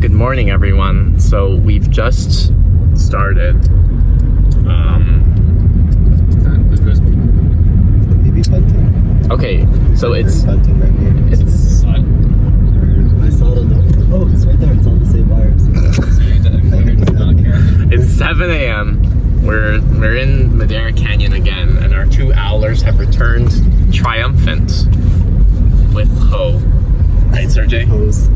Good morning, everyone. So we've just started. Maybe bunting. Okay, so it's bunting right here. it's I saw it on the. Oh, it's right there. It's on the same wires. it's 7 a.m. We're in Madera Canyon again, and our 2 owlers have returned triumphant with Ho. Right, Sergey? Hose.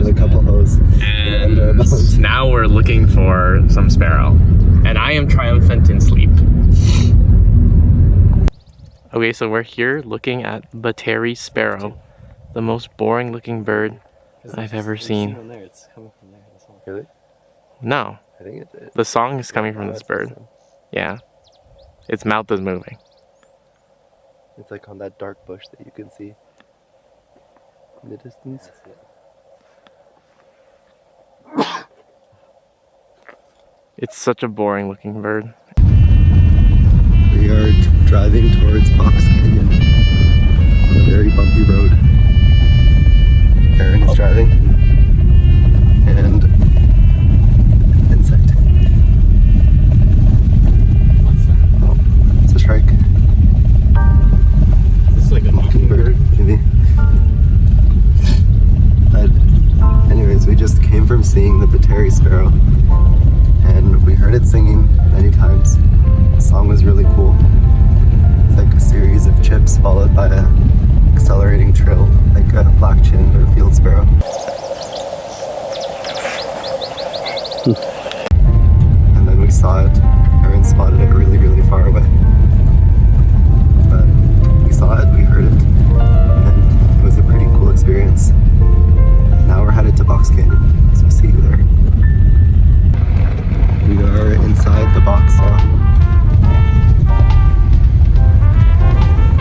A couple hose. And now we're looking for some sparrow. And I am triumphant in sleep. Okay, so we're here looking at Bateri sparrow, the most boring looking bird I've ever seen. It's coming from there. Really? No, I think it's it. the song is coming from this bird. Yeah, its mouth is moving. It's like on that dark bush that you can see in the distance. It's such a boring looking bird. We are driving towards Box Canyon on a very bumpy road. Aaron is driving, and insect. What's that? Oh, it's a shrike. This is like a Mockingbird, maybe. But anyways, we just came from seeing the Bateri sparrow, and we heard it singing many times. The song was really cool. It's like a series of chips followed by a accelerating trill, like a black chin or field sparrow. And then we saw it. Aaron spotted it really, really far away. But we saw it, we heard it, and it was a pretty cool experience. Now we're headed to Box Canyon, so see you there. We are inside the box now.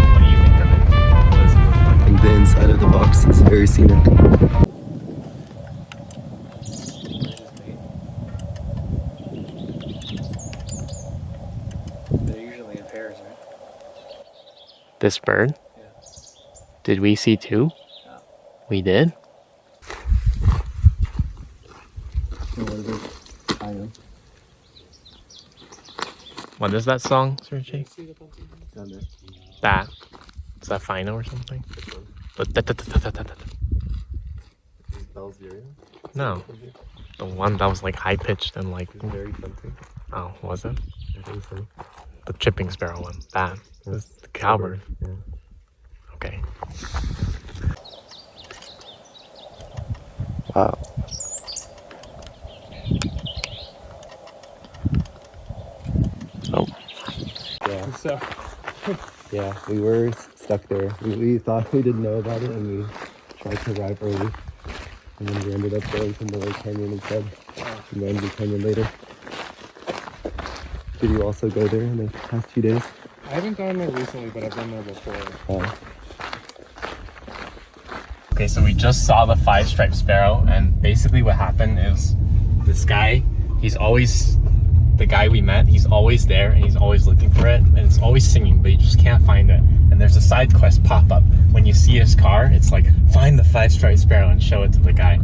What do you think of it? I think the inside of the box is very scenic. They're usually in pairs, right? This bird? Yeah. Did we see 2? Yeah. We did? What is that song, Sergey? That. Is that Fino or something? No. The one that was like high pitched and like. Very tempting. Oh, was it? I think so. The chipping sparrow one. That. This is the cowbird. Yeah. Okay. Wow. Oh. Yeah. So, Yeah, we were stuck there. We thought we didn't know about it, and we tried to arrive early. And then we ended up going to Miller Canyon instead, and then the canyon later. Did you also go there in the past few days? I haven't gone there recently, but I've been there before. Okay, so we just saw the 5-striped sparrow, and basically what happened is this guy, he's always, the guy we met, he's always there and he's always looking for it, and it's always singing, but you just can't find it. And there's a side quest pop up. When you see his car, it's like, find the 5-striped sparrow and show it to the guy.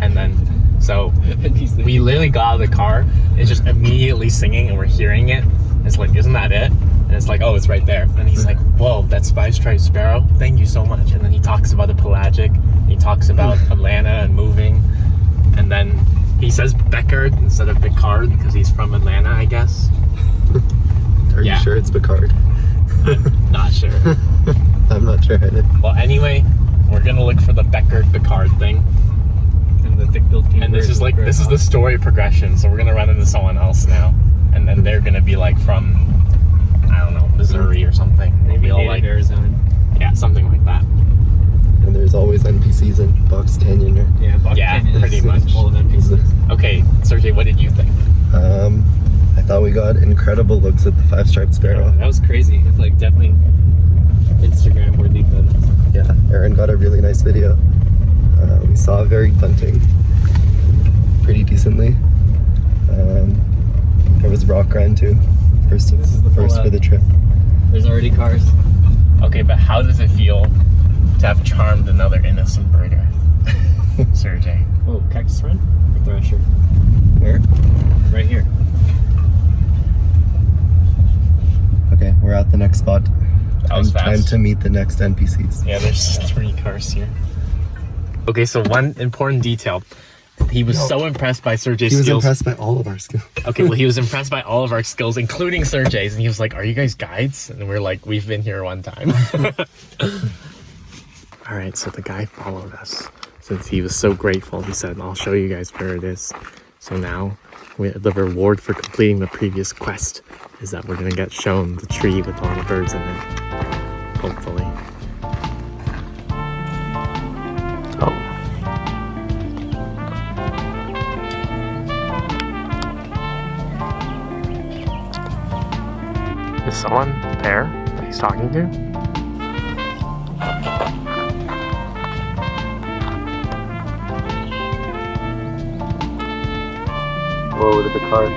And then, so we literally got out of the car, it's just immediately singing and we're hearing it. It's like, isn't that it? And it's like, oh, it's right there. And he's like, whoa, that's 5-striped sparrow? Thank you so much. And then he talks about the pelagic, he talks about Atlanta and moving. And then he says Beckard instead of Picard because he's from Atlanta, I guess. Are you sure it's Picard? I'm not sure. I'm not sure either. Well, anyway, we're gonna look for the Beckard Picard thing. And this is like, this is the story progression. So we're gonna run into someone else now. And then they're gonna be like from, I don't know, Missouri or something. Maybe all like Arizona. Yeah, something like that. And there's always NPCs in Box Canyon, right? Yeah, Box Canyon pretty is much. full of NPCs. Okay, Sergey, what did you think? I thought we got incredible looks at the 5-striped sparrow. That was crazy. It's like definitely Instagram worthy photos. Yeah, Aaron got a really nice video. We saw varied bunting pretty decently. There was rock grind too. First for the trip. There's already cars. Okay, but how does it feel to have charmed another innocent birder? Sergey? Oh, cactus run? Or thrasher? Where? Right here. Okay, we're at the next spot. That was Time fast. to meet the next NPCs. Yeah, there's 3 cars here. Okay, so one important detail. He was so impressed by Sergey's He was skills. impressed by all of our skills. Okay, well, he was impressed by all of our skills, including Sergey's, and he was like, "Are you guys guides?" And we're like, "We've been here one time." All right, so the guy followed us since he was so grateful. He said, "I'll show you guys where it is." So now, the reward for completing the previous quest is that we're gonna get shown the tree with all the birds in it. Hopefully. Oh. Is someone there that he's talking to? Whoa, the Picard.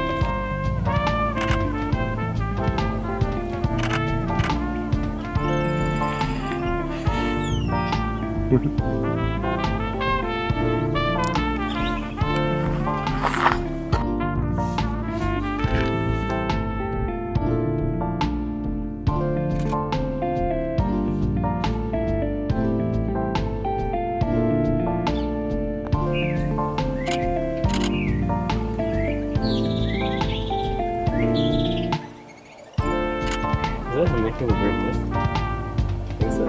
Is that connecting the bird list? I think so.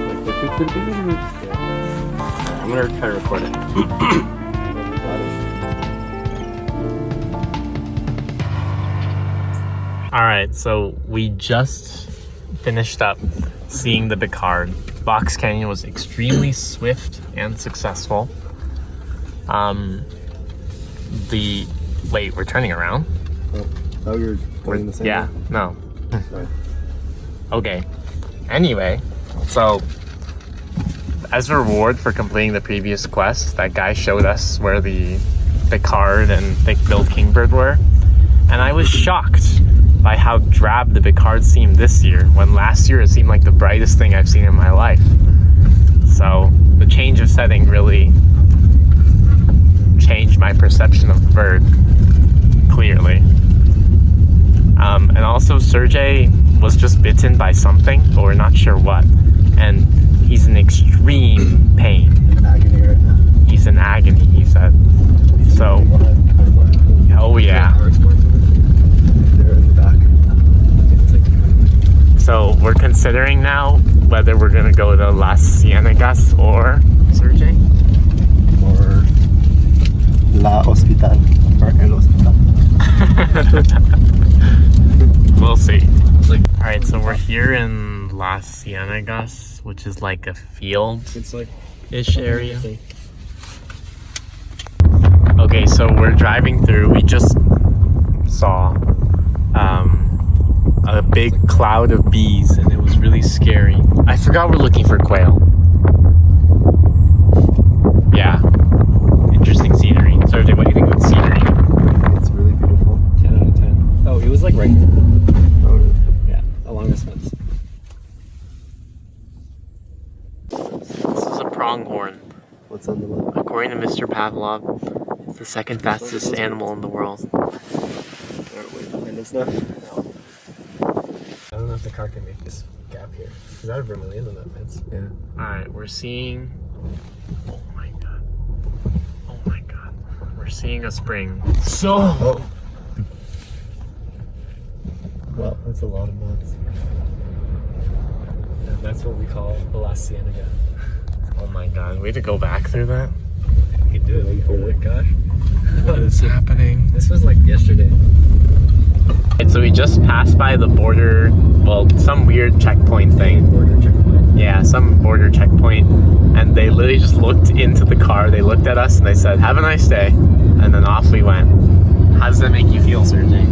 Like the yeah. I'm gonna try to record it. All right, so we just finished up seeing the Picard. Box Canyon was extremely swift and successful. Wait, we're turning around? Oh, you're going the same Yeah, way? no. Sorry. Okay. Anyway, so as a reward for completing the previous quest, that guy showed us where the Picard and thick-billed kingbird were, and I was shocked by how drab the Picard seemed this year, when last year it seemed like the brightest thing I've seen in my life. So the change of setting really changed my perception of the bird, clearly. And also Sergey was just bitten by something, but we're not sure what. And he's in extreme pain. In agony right now. He's in agony, he said. So, oh yeah. They're in the back. So we're considering now whether we're gonna go to Las Ciénegas or Sergey. Or La Hospital. Or El Hospital. We'll see. Alright, so we're here in Las Ciénegas, which is like a field-ish It's like area. Okay, so we're driving through. We just saw a big cloud of bees, and it was really scary. I forgot we're looking for quail. Yeah. Interesting scenery. Sergey, what do you think of the scenery? It's really beautiful. 10 out of 10. Oh, it was like right here. Oh, really? Yeah, along this fence. This is a pronghorn. What's on the left? According to Mr. Pavlov, it's the second fastest animal in the world. Wait behind us now? I don't know if the car can make this gap here. Is that a Vermilion in that fence? Yeah. Alright, we're seeing... Oh my god. Oh my god. We're seeing a spring. So... Oh. Well, that's a lot of mods. And that's what we call the La Ciénaga. Oh my god, we had to go back through that? We can do it. Oh my gosh. What is happening? This was like yesterday. And so we just passed by the border, well, some weird checkpoint thing. Border checkpoint. Yeah, some border checkpoint. And they literally just looked into the car, they looked at us and they said, "Have a nice day." And then off we went. How does that make you feel, Sergey? I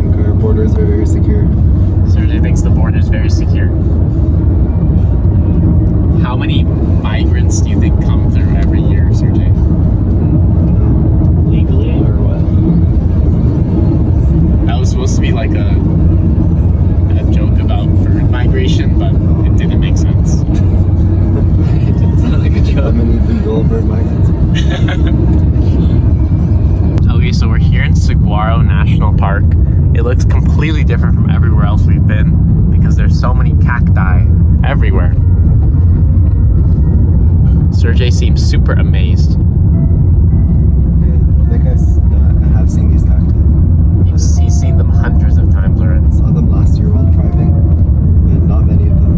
think our borders are very secure. Sergey thinks the border is very secure. How many migrants do you think come through every year, Sergey? Legally or what? That was supposed to be like a joke about bird migration, but it didn't make sense. It didn't sound like a How joke. many legal park. It looks completely different from everywhere else we've been because there's so many cacti everywhere. Sergey seems super amazed. I think I have seen these cacti. He's seen them hundreds of times already. I saw them last year while driving, but not many of them.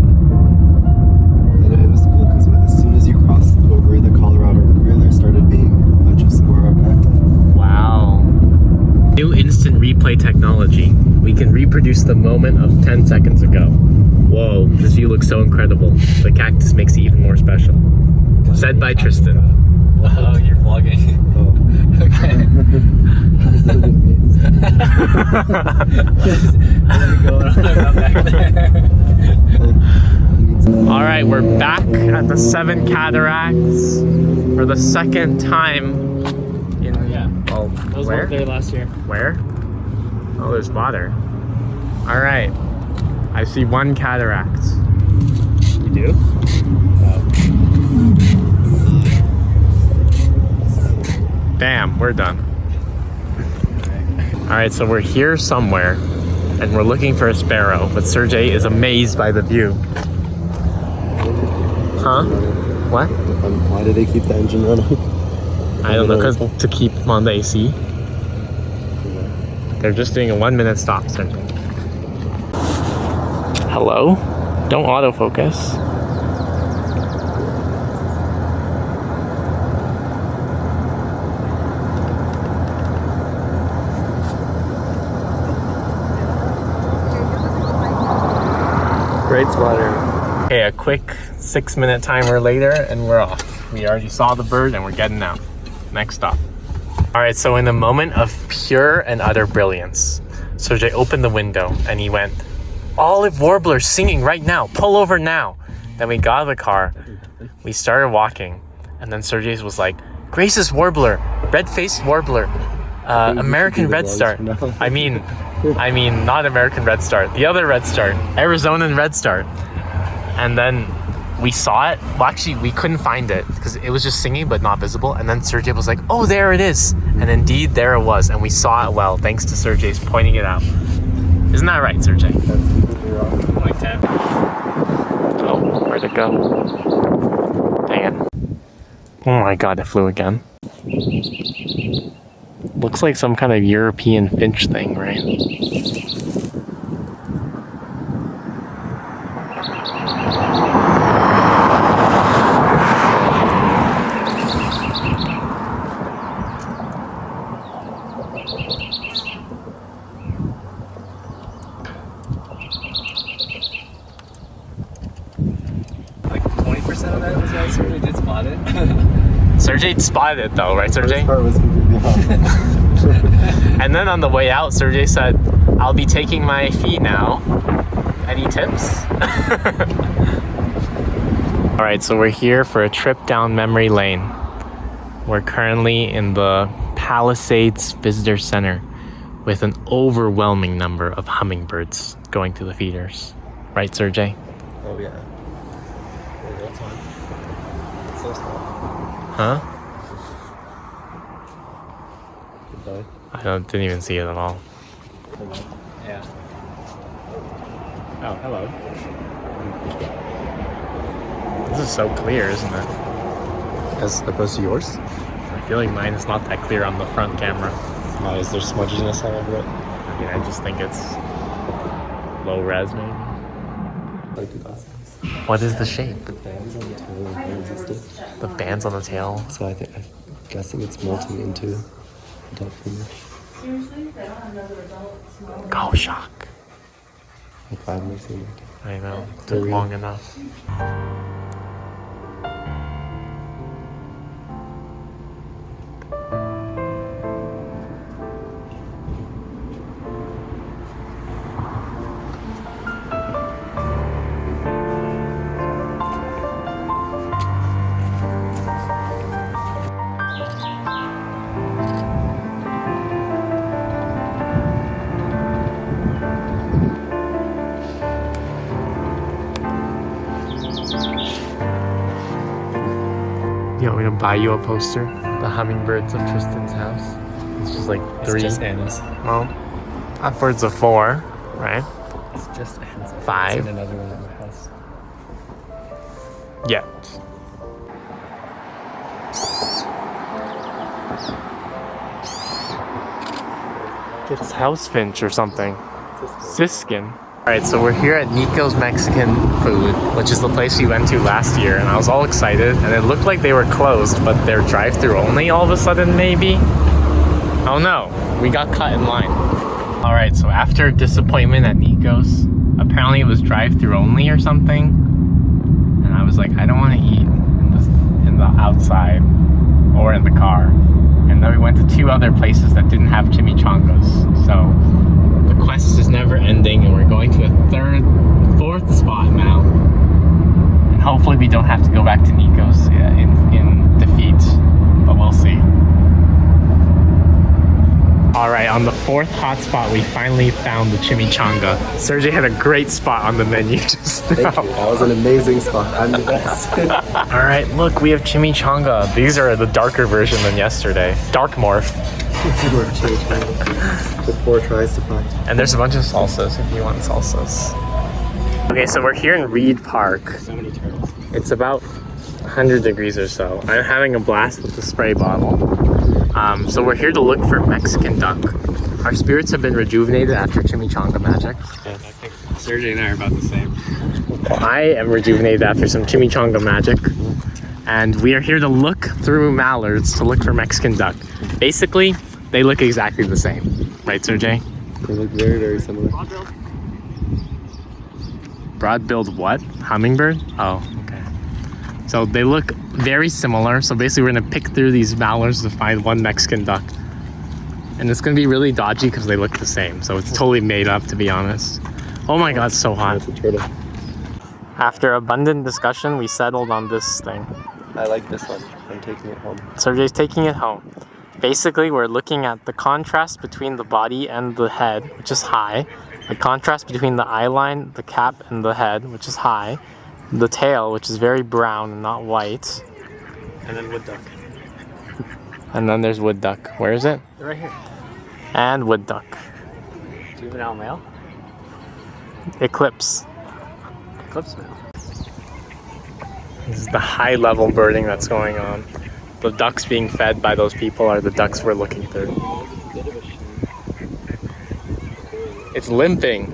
And it was cool because as soon as you crossed over the Colorado River, there started being a bunch of saguaro cacti. Wow. New instant replay technology. We can reproduce the moment of 10 seconds ago. Whoa, this view looks so incredible. The cactus makes it even more special. Said by Tristan. Oh, you're vlogging. Oh. Okay. All right, we're back at the Seven Cataracts for the second time in Those where? weren't there last year. Where? Oh, there's water. All right, I see one cataract. You do? Damn, we're done. All right, so we're here somewhere and we're looking for a sparrow, but Sergey is amazed by the view. Huh? What? Why did they keep the engine running? I don't know, because to keep them on the AC. They're just doing a 1 minute stop, Sergey. Hello? Don't autofocus. Great spotter. Okay, a quick 6 minute timer later and we're off. We already saw the bird and we're getting out. Next stop. All right, so in a moment of pure and utter brilliance, Sergey opened the window and he went, "Olive warbler singing right now, pull over now." Then we got out of the car, we started walking, and then Sergey was like, "Grace's warbler, red-faced warbler, American redstart." I mean, not American redstart, the other redstart, Arizonan redstart. And then we saw it. Well, actually, we couldn't find it because it was just singing but not visible. And then Sergey was like, "Oh, there it is." And indeed, there it was. And we saw it well, thanks to Sergey's pointing it out. Isn't that right, Sergey? That's completely wrong. Like 10. Oh, where'd it go? Dang it. Oh my god, it flew again. Looks like some kind of European finch thing, right? Like 20% of that was I sort of did spot it. Sergey spotted it though, right, Sergey? This part was completely wrong. And then on the way out, Sergey said, "I'll be taking my fee now. Any tips?" All right, so we're here for a trip down memory lane. We're currently in the Palisades Visitor Center with an overwhelming number of hummingbirds going to the feeders. Right, Sergey? Oh yeah. That's one. It's so small. Huh? Goodbye. Didn't even see it at all. Yeah. Oh, hello. This is so clear, isn't it? As opposed to yours? I feel like mine is not that clear on the front camera. Is there smudginess all over it? I mean, I just think it's low res, maybe. What is the shape? The bands on the tail are very existed. The bands on the tail. So I'm guessing it's molting into adult plumage. Go shock. Like 5 minutes in. I know. Took long enough. You want me to buy you a poster? The hummingbirds of Tristan's house. It's just like 3. It's just Anna's. Oh, Upwards of 4, right? It's just a hands up. 5. And another one at my house. Yeah. It's house finch or something. Siskin. Alright, so we're here at Nico's Mexican Food, which is the place we went to last year, and I was all excited, and it looked like they were closed, but they're drive-through only all of a sudden, maybe? Oh no, we got caught in line. Alright, so after disappointment at Nico's, apparently it was drive-through only or something, and I was like, I don't want to eat in the outside or in the car. And then we went to 2 other places that didn't have chimichangas, so the quest is never ending, and we're going to a 4th spot now. And hopefully we don't have to go back to Nico's in defeat, but we'll see. Alright, on the 4th hotspot, we finally found the chimichanga. Sergey had a great spot on the menu just now. Thank you. That was an amazing spot. I'm the best. Alright, look, we have chimichanga. These are the darker version than yesterday. Dark morph. With 4 tries to find. And there's a bunch of salsas if you want salsas. Okay, so we're here in Reed Park. So many turtles. It's about 100 degrees or so. I'm having a blast with the spray bottle. So we're here to look for Mexican duck. Our spirits have been rejuvenated after chimichanga magic. Yeah, I think Sergey and I are about the same. I am rejuvenated after some chimichanga magic. And we are here to look through mallards to look for Mexican duck. Basically, they look exactly the same. Right, Sergey? They look very, very similar. Broad-billed what? Hummingbird? Oh, okay. So they look very similar. So basically we're gonna pick through these mallards to find one Mexican duck. And it's gonna be really dodgy because they look the same. So it's totally made up, to be honest. Oh my God, it's so hot. That's a turtle. After abundant discussion, we settled on this thing. I like this one. I'm taking it home. Sergey's taking it home. Basically, we're looking at the contrast between the body and the head, which is high. The contrast between the eye line, the cap, and the head, which is high. The tail, which is very brown and not white. And then wood duck. And then there's wood duck. Where is it? They're right here. And wood duck. Do you have an owl male? Eclipse. Eclipse male. This is the high level birding that's going on. The ducks being fed by those people are the ducks we're looking through. It's limping.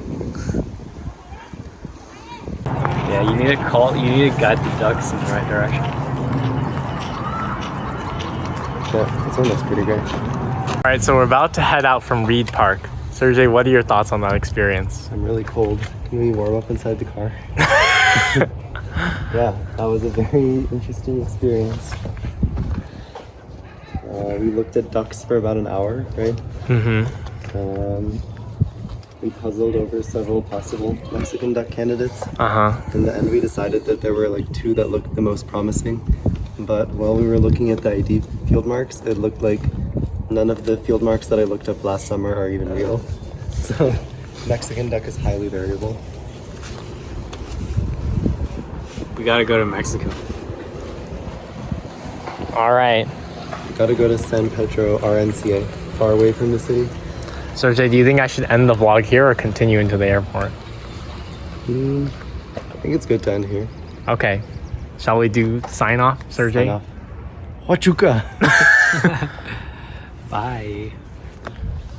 Yeah, you need to guide the ducks in the right direction. Yeah, this one looks pretty great. Alright, so we're about to head out from Reed Park. Sergey, what are your thoughts on that experience? I'm really cold. Can we warm up inside the car? Yeah, that was a very interesting experience. We looked at ducks for about an hour, right? Mm-hmm. We puzzled over several possible Mexican duck candidates. Uh-huh. In the end, we decided that there were like 2 that looked the most promising. But while we were looking at the ID field marks, it looked like none of the field marks that I looked up last summer are even real. So Mexican duck is highly variable. We gotta go to Mexico. Alright. Gotta go to San Pedro RNCA, far away from the city. Sergey, do you think I should end the vlog here or continue into the airport? I think it's good to end here. Okay. Shall we do sign off, Sergey? Sign off. Huachuca! Bye.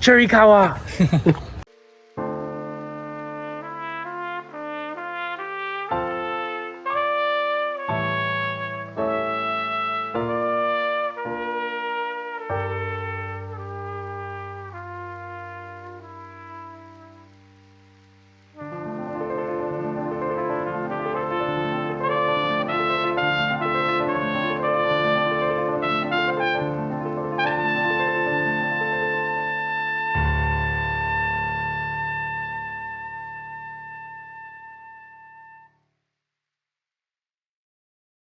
Chirikawa!